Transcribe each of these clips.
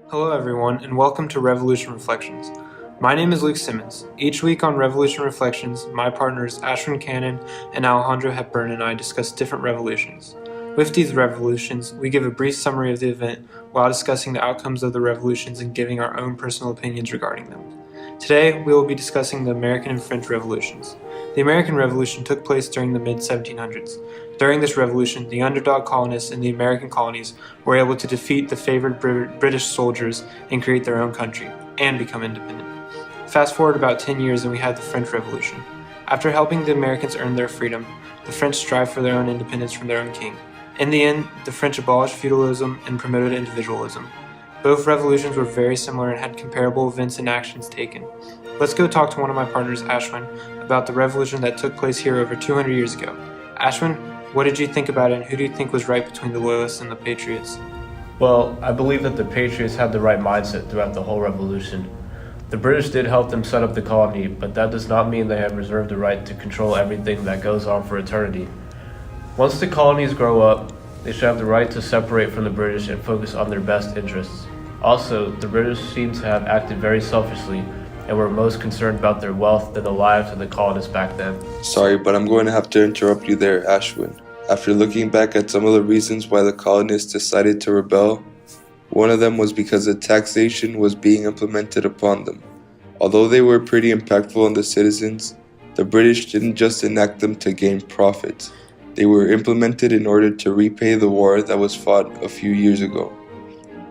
Hello, everyone, and welcome to Revolution Reflections. My name is Luke Simmons. Each week on Revolution Reflections, my partners Ashwin Cannon and Alejandro Hepburn and I discuss different revolutions. With these revolutions, we give a brief summary of the event while discussing the outcomes of the revolutions and giving our own personal opinions regarding them. Today, we will be discussing the American and French revolutions. The American Revolution took place during the mid-1700s. During this revolution, the underdog colonists in the American colonies were able to defeat the favored British soldiers and create their own country, and become independent. Fast forward about 10 years and we had the French Revolution. After helping the Americans earn their freedom, the French strived for their own independence from their own king. In the end, the French abolished feudalism and promoted individualism. Both revolutions were very similar and had comparable events and actions taken. Let's go talk to one of my partners, Ashwin, about the revolution that took place here over 200 years ago. Ashwin, what did you think about it, and who do you think was right between the Loyalists and the Patriots? Well, I believe that the Patriots had the right mindset throughout the whole revolution. The British did help them set up the colony, but that does not mean they have reserved the right to control everything that goes on for eternity. Once the colonies grow up, they should have the right to separate from the British and focus on their best interests. Also, the British seem to have acted very selfishly and were most concerned about their wealth than the lives of the colonists back then. Sorry, but I'm going to have to interrupt you there, Ashwin. After looking back at some of the reasons why the colonists decided to rebel, one of them was because the taxation was being implemented upon them. Although they were pretty impactful on the citizens, the British didn't just enact them to gain profits. They were implemented in order to repay the war that was fought a few years ago.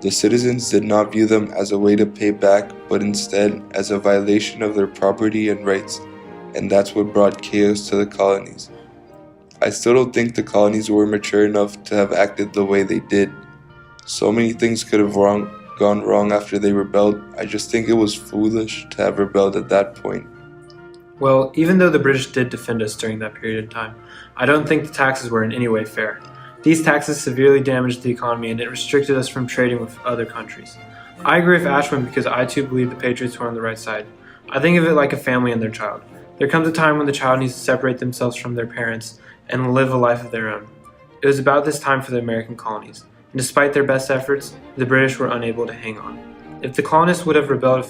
The citizens did not view them as a way to pay back, but instead as a violation of their property and rights, and that's what brought chaos to the colonies. I still don't think the colonies were mature enough to have acted the way they did. So many things could have gone wrong after they rebelled. I just think it was foolish to have rebelled at that point. Well, even though the British did defend us during that period of time, I don't think the taxes were in any way fair. These taxes severely damaged the economy and it restricted us from trading with other countries. I agree with Ashwin because I too believe the Patriots were on the right side. I think of it like a family and their child. There comes a time when the child needs to separate themselves from their parents and live a life of their own. It was about this time for the American colonies, and despite their best efforts, the British were unable to hang on. If the colonists would have rebelled a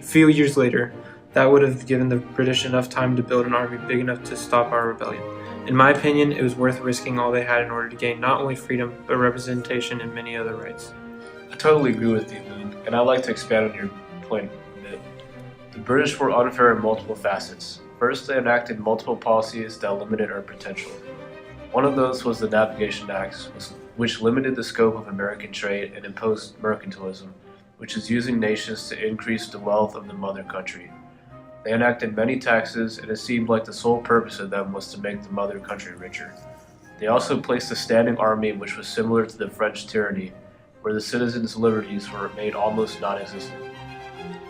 few years later, that would have given the British enough time to build an army big enough to stop our rebellion. In my opinion, it was worth risking all they had in order to gain not only freedom, but representation and many other rights. I totally agree with you, Luke, and I'd like to expand on your point a bit. The British were unfair in multiple facets. First, they enacted multiple policies that limited our potential. One of those was the Navigation Acts, which limited the scope of American trade and imposed mercantilism, which is using nations to increase the wealth of the mother country. They enacted many taxes, and it seemed like the sole purpose of them was to make the mother country richer. They also placed a standing army which was similar to the French tyranny, where the citizens' liberties were made almost non-existent.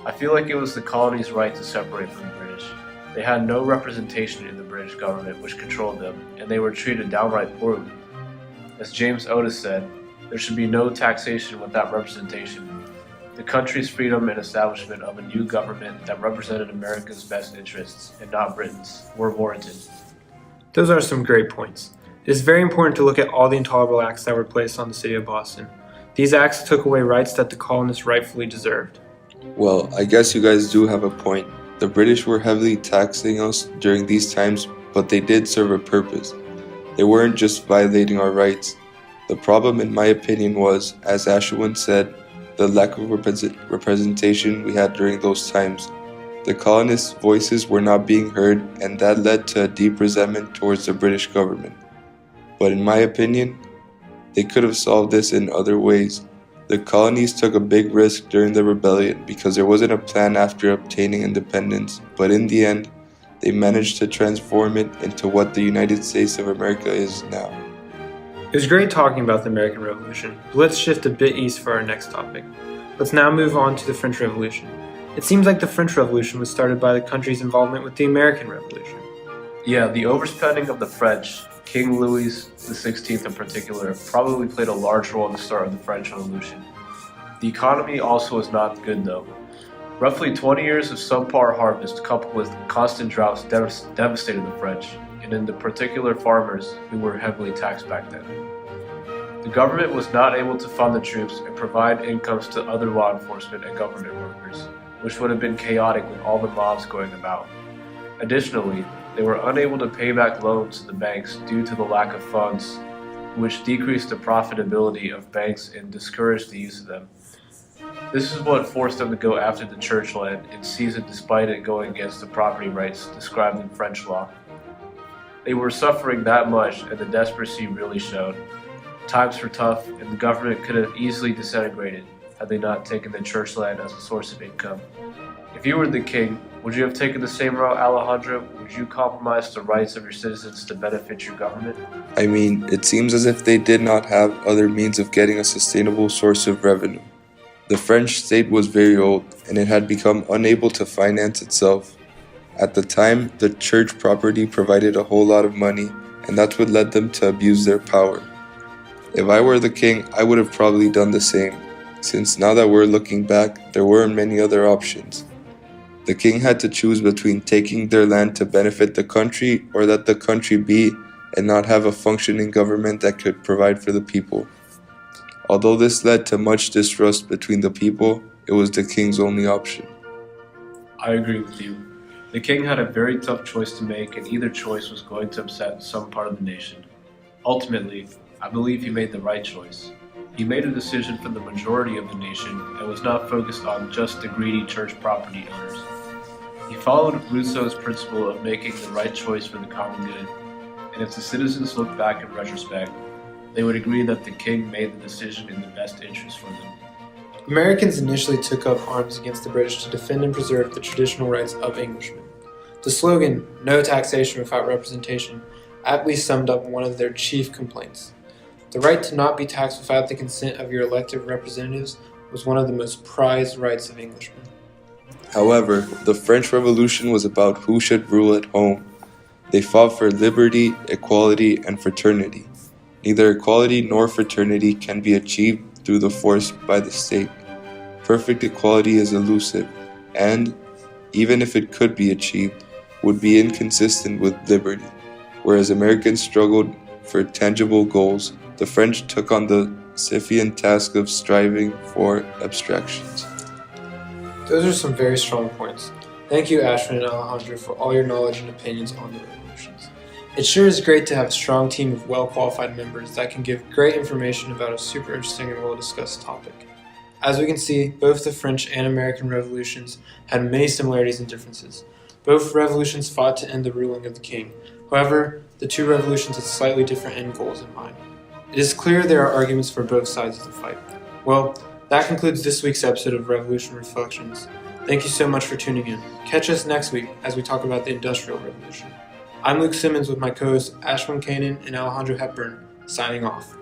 I feel like it was the colonies' right to separate from the British. They had no representation in the British government which controlled them, and they were treated downright poorly. As James Otis said, there should be no taxation without representation. The country's freedom and establishment of a new government that represented America's best interests, and not Britain's, were warranted. Those are some great points. It is very important to look at all the intolerable acts that were placed on the city of Boston. These acts took away rights that the colonists rightfully deserved. Well, I guess you guys do have a point. The British were heavily taxing us during these times, but they did serve a purpose. They weren't just violating our rights. The problem, in my opinion, was, as Ashwin said, the lack of representation we had during those times. The colonists' voices were not being heard, and that led to a deep resentment towards the British government. But in my opinion, they could have solved this in other ways. The colonies took a big risk during the rebellion because there wasn't a plan after obtaining independence, but in the end, they managed to transform it into what the United States of America is now. It was great talking about the American Revolution, but let's shift a bit east for our next topic. Let's now move on to the French Revolution. It seems like the French Revolution was started by the country's involvement with the American Revolution. Yeah, the overspending of the French, King Louis XVI in particular, probably played a large role in the start of the French Revolution. The economy also was not good though. Roughly 20 years of subpar harvest coupled with constant droughts devastated the French, and in particular farmers who were heavily taxed back then. The government was not able to fund the troops and provide incomes to other law enforcement and government workers, which would have been chaotic with all the mobs going about. Additionally, they were unable to pay back loans to the banks due to the lack of funds, which decreased the profitability of banks and discouraged the use of them. This is what forced them to go after the church land and seize it despite it going against the property rights described in French law. They were suffering that much and the desperation really showed. Times were tough and the government could have easily disintegrated had they not taken the church land as a source of income. If you were the king, would you have taken the same route, Alejandro? Would you compromise the rights of your citizens to benefit your government? I mean, it seems as if they did not have other means of getting a sustainable source of revenue. The French state was very old, and it had become unable to finance itself. At the time, the church property provided a whole lot of money, and that's what led them to abuse their power. If I were the king, I would have probably done the same, since now that we're looking back, there weren't many other options. The king had to choose between taking their land to benefit the country or let the country be and not have a functioning government that could provide for the people. Although this led to much distrust between the people, it was the king's only option. I agree with you. The king had a very tough choice to make, and either choice was going to upset some part of the nation. Ultimately, I believe he made the right choice. He made a decision for the majority of the nation and was not focused on just the greedy church property owners. He followed Rousseau's principle of making the right choice for the common good, and if the citizens look back in retrospect, they would agree that the king made the decision in the best interest for them. Americans initially took up arms against the British to defend and preserve the traditional rights of Englishmen. The slogan, "No taxation without representation," aptly summed up one of their chief complaints. The right to not be taxed without the consent of your elected representatives was one of the most prized rights of Englishmen. However, the French Revolution was about who should rule at home. They fought for liberty, equality, and fraternity. Neither equality nor fraternity can be achieved through the force by the state. Perfect equality is elusive, and, even if it could be achieved, would be inconsistent with liberty. Whereas Americans struggled for tangible goals, the French took on the Sisyphean task of striving for abstractions. Those are some very strong points. Thank you, Ashwin and Alejandro, for all your knowledge and opinions on the revolutions. It sure is great to have a strong team of well-qualified members that can give great information about a super interesting and well-discussed topic. As we can see, both the French and American revolutions had many similarities and differences. Both revolutions fought to end the ruling of the king. However, the two revolutions had slightly different end goals in mind. It is clear there are arguments for both sides of the fight. Well, that concludes this week's episode of Revolution Reflections. Thank you so much for tuning in. Catch us next week as we talk about the Industrial Revolution. I'm Luke Simmons with my co-hosts Ashwin Kanan and Alejandro Hepburn, signing off.